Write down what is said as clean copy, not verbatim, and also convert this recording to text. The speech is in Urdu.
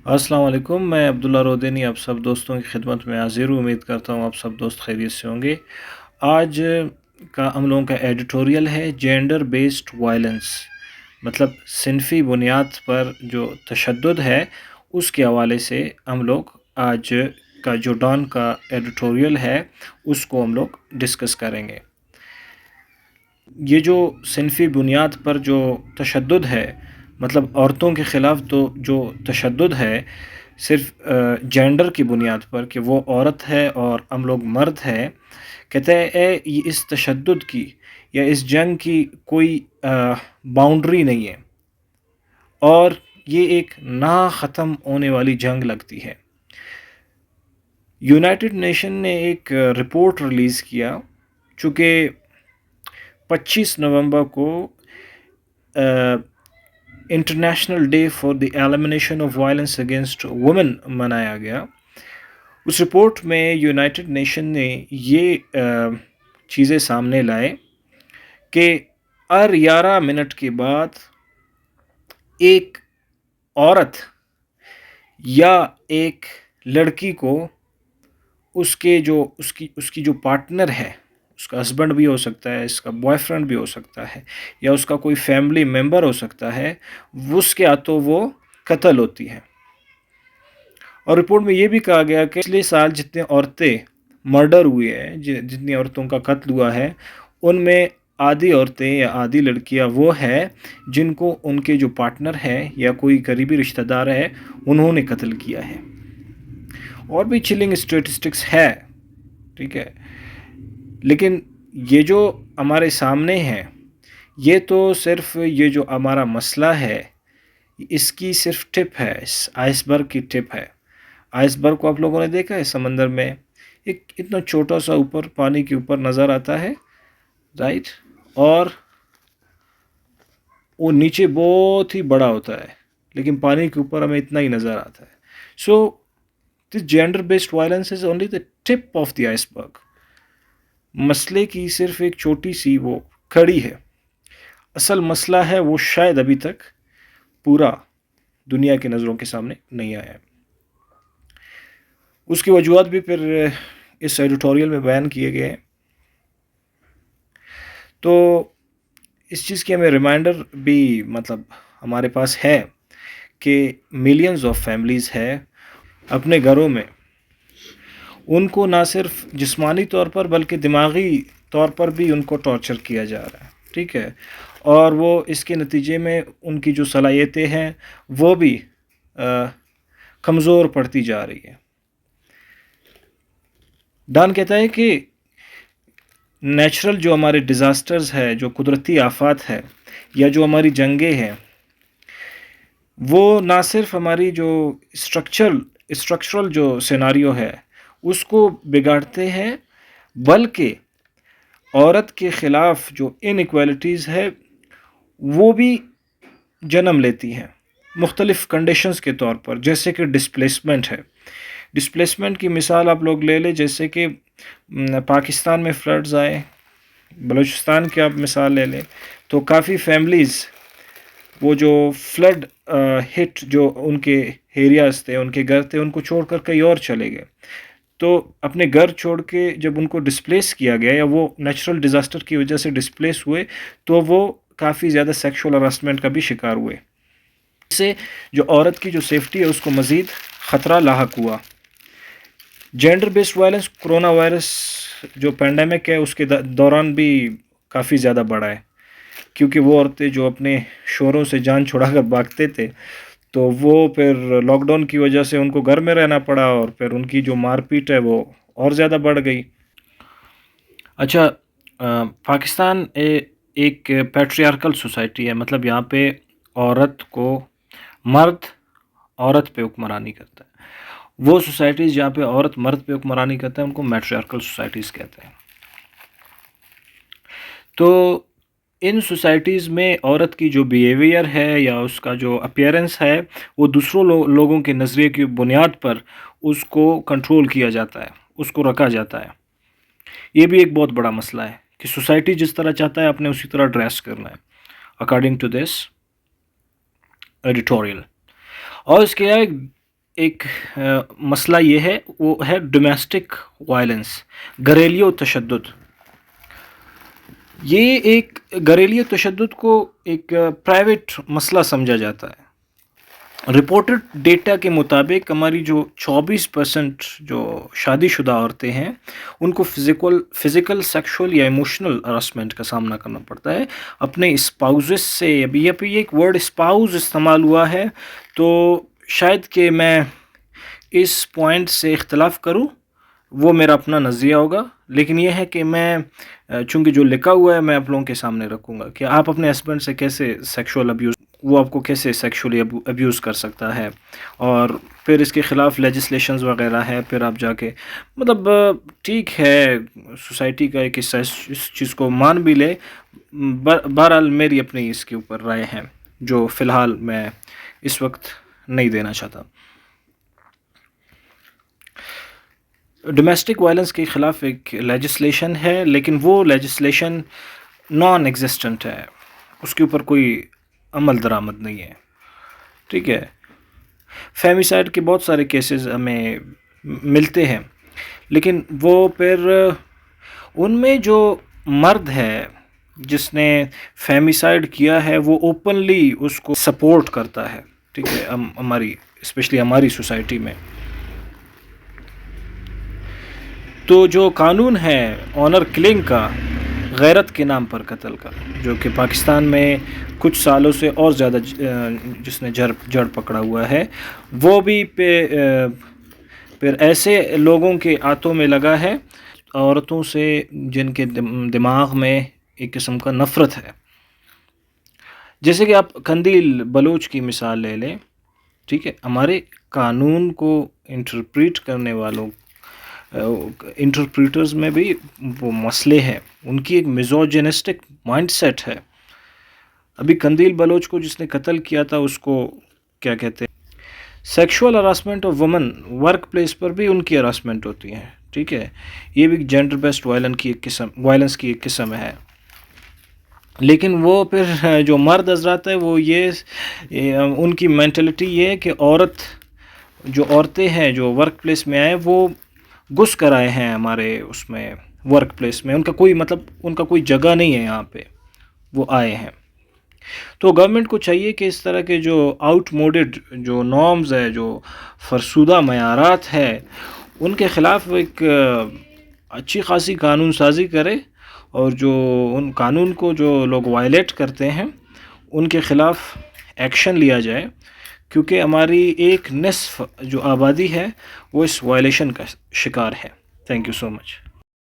السلام علیکم، میں عبداللہ رودینی آپ سب دوستوں کی خدمت میں حاضر ہوں۔ امید کرتا ہوں آپ سب دوست خیریت سے ہوں گے۔ آج کا ہم لوگوں کا ایڈیٹوریل ہے جینڈر بیسڈ وائلنس، مطلب صنفی بنیاد پر جو تشدد ہے اس کے حوالے سے ہم لوگ آج کا جو ڈان کا ایڈیٹوریل ہے اس کو ہم لوگ ڈسکس کریں گے۔ یہ جو صنفی بنیاد پر جو تشدد ہے، مطلب عورتوں کے خلاف تو جو تشدد ہے صرف جینڈر کی بنیاد پر کہ وہ عورت ہے اور ہم لوگ مرد ہے، کہتے ہیں یہ اس تشدد کی یا اس جنگ کی کوئی باؤنڈری نہیں ہے اور یہ ایک نا ختم ہونے والی جنگ لگتی ہے۔ یونائٹڈ نیشن نے ایک رپورٹ ریلیز کیا، چونکہ 25 نومبر کو international day for the elimination of violence against women منایا گیا۔ اس رپورٹ میں یونائٹڈ نیشن نے یہ چیزیں سامنے لائے کہ ہر 11 منٹ کے بعد ایک عورت یا ایک لڑکی کو اس کی جو پارٹنر ہے، اس کا ہسبینڈ بھی ہو سکتا ہے، اس کا بوائے فرینڈ بھی ہو سکتا ہے، یا اس کا کوئی فیملی ممبر ہو سکتا ہے، اس کے ہاتھوں وہ قتل ہوتی ہے۔ اور رپورٹ میں یہ بھی کہا گیا کہ پچھلے سال جتنے عورتیں مرڈر ہوئے ہیں، جتنی عورتوں کا قتل ہوا ہے، ان میں آدھی عورتیں یا آدھی لڑکیاں وہ ہے جن کو ان کے جو پارٹنر ہے یا کوئی قریبی رشتہ دار ہے انہوں نے قتل کیا ہے۔ اور بھی چلنگ اسٹیٹسٹکس ہے، ٹھیک ہے، لیکن یہ جو ہمارے سامنے ہے یہ تو صرف یہ جو ہمارا مسئلہ ہے اس کی صرف ٹپ ہے، اس آئس برگ کی ٹپ ہے۔ آئس برگ کو آپ لوگوں نے دیکھا ہے سمندر میں، ایک اتنا چھوٹا سا اوپر پانی کے اوپر نظر آتا ہے، رائٹ، اور وہ نیچے بہت ہی بڑا ہوتا ہے لیکن پانی کے اوپر ہمیں اتنا ہی نظر آتا ہے۔ So this gender based violence is only the tip of the iceberg. مسئلے کی صرف ایک چھوٹی سی وہ کھڑی ہے، اصل مسئلہ ہے وہ شاید ابھی تک پورا دنیا کی نظروں کے سامنے نہیں آیا ہے۔ اس کی وجوہات بھی پھر اس ایڈیٹوریل میں بیان کیے گئے ہیں۔ تو اس چیز کی ہمیں ریمائنڈر بھی مطلب ہمارے پاس ہے کہ ملینز آف فیملیز ہے اپنے گھروں میں، ان کو نہ صرف جسمانی طور پر بلکہ دماغی طور پر بھی ان کو ٹارچر کیا جا رہا ہے، ٹھیک ہے، اور وہ اس کے نتیجے میں ان کی جو صلاحیتیں ہیں وہ بھی کمزور پڑتی جا رہی ہے۔ ڈان کہتا ہے کہ نیچرل جو ہمارے ڈیزاسٹرز ہے، جو قدرتی آفات ہے یا جو ہماری جنگیں ہیں، وہ نہ صرف ہماری جو اسٹرکچرل جو سیناریو ہے اس کو بگاڑتے ہیں، بلکہ عورت کے خلاف جو انیکویلٹیز ہے وہ بھی جنم لیتی ہیں مختلف کنڈیشنز کے طور پر، جیسے کہ ڈسپلیسمنٹ ہے۔ ڈسپلیسمنٹ کی مثال آپ لوگ لے لیں، جیسے کہ پاکستان میں فلڈز آئے، بلوچستان کی آپ مثال لے لیں تو کافی فیملیز وہ جو فلڈ ہٹ جو ان کے ایریاز تھے، ان کے گھر تھے، ان کو چھوڑ کر کہیں اور چلے گئے۔ تو اپنے گھر چھوڑ کے جب ان کو ڈسپلیس کیا گیا یا وہ نیچرل ڈیزاسٹر کی وجہ سے ڈسپلیس ہوئے تو وہ کافی زیادہ سیکشول ہراسمنٹ کا بھی شکار ہوئے۔ اس سے جو عورت کی جو سیفٹی ہے اس کو مزید خطرہ لاحق ہوا۔ Gender based violence corona virus جو پینڈیمک ہے اس کے دوران بھی کافی زیادہ بڑھا ہے، کیونکہ وہ عورتیں جو اپنے شوہروں سے جان چھڑا کر بھاگتے تھے تو وہ پھر لاک ڈاؤن کی وجہ سے ان کو گھر میں رہنا پڑا اور پھر ان کی جو مار پیٹ ہے وہ اور زیادہ بڑھ گئی۔ اچھا، پاکستان ایک پیٹریارکل سوسائٹی ہے، مطلب یہاں پہ مرد عورت پہ حکمرانی کرتا ہے۔ وہ سوسائٹیز جہاں پہ عورت مرد پہ حکمرانی کرتا ہے ان کو میٹریارکل سوسائٹیز کہتے ہیں۔ تو ان سوسائٹیز میں عورت کی جو بیہیویئر ہے یا اس کا جو اپیئرنس ہے وہ دوسروں لوگوں کے نظریے کی بنیاد پر اس کو کنٹرول کیا جاتا ہے، اس کو رکھا جاتا ہے۔ یہ بھی ایک بہت بڑا مسئلہ ہے کہ سوسائٹی جس طرح چاہتا ہے اپنے اسی طرح ڈریس کرنا ہے، اکارڈنگ ٹو دس ایڈیٹوریل۔ اور اس کے ایک مسئلہ یہ ہے، وہ ہے ڈومیسٹک وائلنس، گھریلو تشدد۔ یہ ایک گھریلو تشدد کو ایک پرائیویٹ مسئلہ سمجھا جاتا ہے۔ رپورٹڈ ڈیٹا کے مطابق ہماری جو 24% جو شادی شدہ عورتیں ہیں ان کو فزیکل سیکشول یا ایموشنل ہراسمنٹ کا سامنا کرنا پڑتا ہے اپنے اسپاؤزز سے۔ ابھی ایک ورڈ اسپاؤز استعمال ہوا ہے، تو شاید کہ میں اس پوائنٹ سے اختلاف کروں، وہ میرا اپنا نظریہ ہوگا، لیکن یہ ہے کہ میں چونکہ جو لکھا ہوا ہے میں آپ لوگوں کے سامنے رکھوں گا کہ آپ اپنے ہسبینڈ سے کیسے سیکشول ابیوز، وہ آپ کو کیسے سیکشولی ابیوز کر سکتا ہے، اور پھر اس کے خلاف لیجسلیشنز وغیرہ ہے، پھر آپ جا کے مطلب ٹھیک ہے سوسائٹی کا ایک حصہ اس چیز کو مان بھی لے۔ بہرحال میری اپنی اس کے اوپر رائے ہیں جو فی الحال میں اس وقت نہیں دینا چاہتا۔ ڈومیسٹک وائلنس کے خلاف ایک لیجسلیشن ہے، لیکن وہ لیجسلیشن نان ایگزسٹنٹ ہے، اس کے اوپر کوئی عمل درآمد نہیں ہے، ٹھیک ہے۔ فیمیسائڈ کے بہت سارے کیسز ہمیں ملتے ہیں، لیکن وہ پھر ان میں جو مرد ہے جس نے فیمیسائڈ کیا ہے وہ اوپنلی اس کو سپورٹ کرتا ہے، ٹھیک ہے، اسپیشلی ہماری سوسائٹی میں۔ تو جو قانون ہے آنر کلنگ کا، غیرت کے نام پر قتل کا، جو کہ پاکستان میں کچھ سالوں سے اور زیادہ جس نے جڑ پکڑا ہوا ہے، وہ بھی پھر ایسے لوگوں کے ہاتھوں میں لگا ہے، عورتوں سے جن کے دماغ میں ایک قسم کا نفرت ہے۔ جیسے کہ آپ قندیل بلوچ کی مثال لے لیں، ٹھیک ہے، ہمارے قانون کو انٹرپریٹ کرنے والوں انٹرپریٹرز میں بھی وہ مسئلے ہیں، ان کی ایک میزوجنسٹک مائنڈ سیٹ ہے۔ ابھی قندیل بلوچ کو جس نے قتل کیا تھا اس کو کیا کہتے ہیں، sexual harassment of women, workplace پر بھی ان کی ہراسمنٹ ہوتی ہے، ٹھیک ہے، یہ بھی جینڈر بیسڈ وائلنس کی ایک قسم ہے۔ لیکن وہ پھر جو مرد حضرات ہے وہ ان کی مینٹلٹی یہ ہے کہ عورتیں ہیں جو ورک پلیس میں آئے وہ گھس کر آئے ہیں ہمارے اس میں ورک پلیس میں، ان کا کوئی جگہ نہیں ہے یہاں پہ، وہ آئے ہیں۔ تو گورنمنٹ کو چاہیے کہ اس طرح کے جو آؤٹ موڈڈ جو نارمز ہے، جو فرسودہ معیارات ہے، ان کے خلاف ایک اچھی خاصی قانون سازی کرے، اور جو ان قانون کو جو لوگ وائلیٹ کرتے ہیں ان کے خلاف ایکشن لیا جائے، کیونکہ ہماری ایک نصف جو آبادی ہے وہ اس وائلیشن کا شکار ہے۔ Thank you so much.